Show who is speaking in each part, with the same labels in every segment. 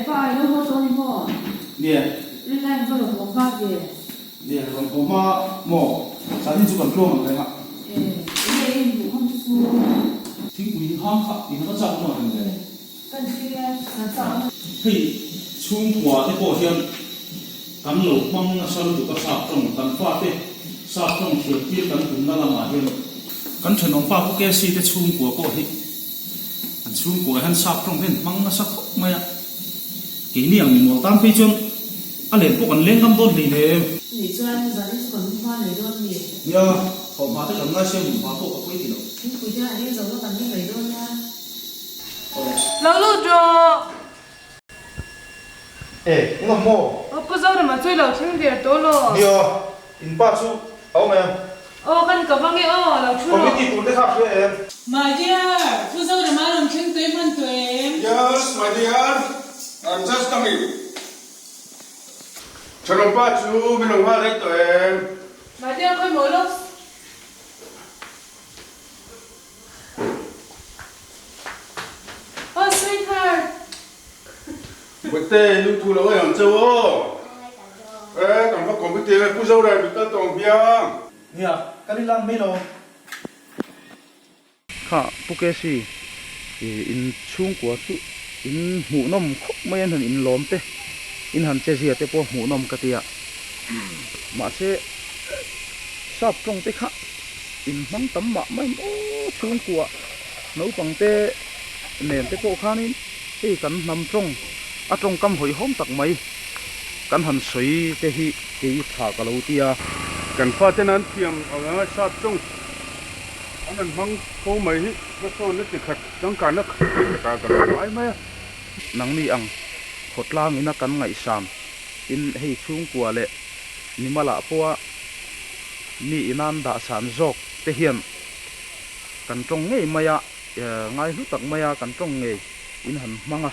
Speaker 1: phải đâu có tôi mò
Speaker 2: nè
Speaker 1: lên lên có được một ba về
Speaker 2: nè còn có mà mỏ sáng thì chụp ảnh luôn rồi hả
Speaker 1: đây em cũng không xu
Speaker 2: thì quý hoang khắp thì nó chậm rồi này
Speaker 1: cần gì là sao
Speaker 2: thì chung quả cái bộ hiện cắn lỗ băng sao được các sạp trong cắn pha thế sạp trong chuyện kia cắn cũng là mà hiện cắn chuyện ông pha cái gì cái chung của bộ hiện chung của hắn sạp trong hiện băng nó sắc mày ạ kỷ niệm một tam phi chương anh liền bộ anh lên năm đôi thì này
Speaker 1: để cho anh dẫn đi còn hoa này luôn nhỉ
Speaker 2: nhá họ mà tất cả ngay xem một phá bộ các quý thì đâu
Speaker 1: nhưng cuối cùng anh giống nó cần như vậy luôn nha
Speaker 3: lâu lâu cho
Speaker 4: ê ngọc mô
Speaker 3: có dâu mà chơi lâu sinh việc tối lo
Speaker 4: điều in ba su áo em
Speaker 3: căn cả vang nghe lâu
Speaker 4: có
Speaker 3: chú
Speaker 4: biết gì cũngได้khác với em
Speaker 5: My dear, who's out of my room? Can they man to him?
Speaker 6: Yes, my dear. I'm just coming. Cho nó ba chú mình làm hoa đấy tụi em.
Speaker 3: mà đi coi mỗi lúc oh sweetheart
Speaker 6: Bữa tê lưu thu lỗi làm châu ô. Ê, cảm ơn còn biết tiền cô dâu này bị tao tổng biang.
Speaker 2: nè cái đi làm mấy lô khá bộ cái gì in chung của chú in mũ nôm khúc mấy anh in lom te in han che gì te po mũ nôm cái tiệt mà sẽ sắp trong te khác in măng tấm mạ mấy chung của nấu bằng te nền te po khá nín thì cần nằm trong cam hồi hôm tắc mấy cần hành suy te hi cái thả cả lâu tia
Speaker 6: Cần pha tên anh tiệm ở ngay sát trong. Anh măng cô mấy nó son nó chỉ khát trong cả nó cả
Speaker 2: ai mà nang ni ang khotlang ina kan ngai sam in hei chung kwa le nimala poa ni inan da san jok te hian kan tong ngei maya ngai lu tak maya kan tong ngei in han manga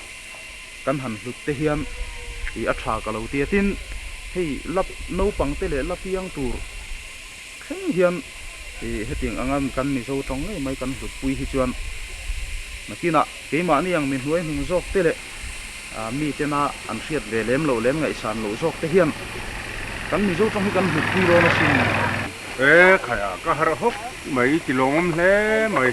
Speaker 2: kan han lut te hian i atha ka lo tia tin hei lap no pang te le lapiang tur kheng hian heting angan kan mi zo tong ngei mai kan lut pui hi chuan nakina keima ni ang min huai hing jok te le mi te na an hriat ve lem lo lem ngai san lo jok te hian kan mi zo tong hi kan lut pui ro na sin
Speaker 6: ê khaya ka har hok mấy kilo hle mấy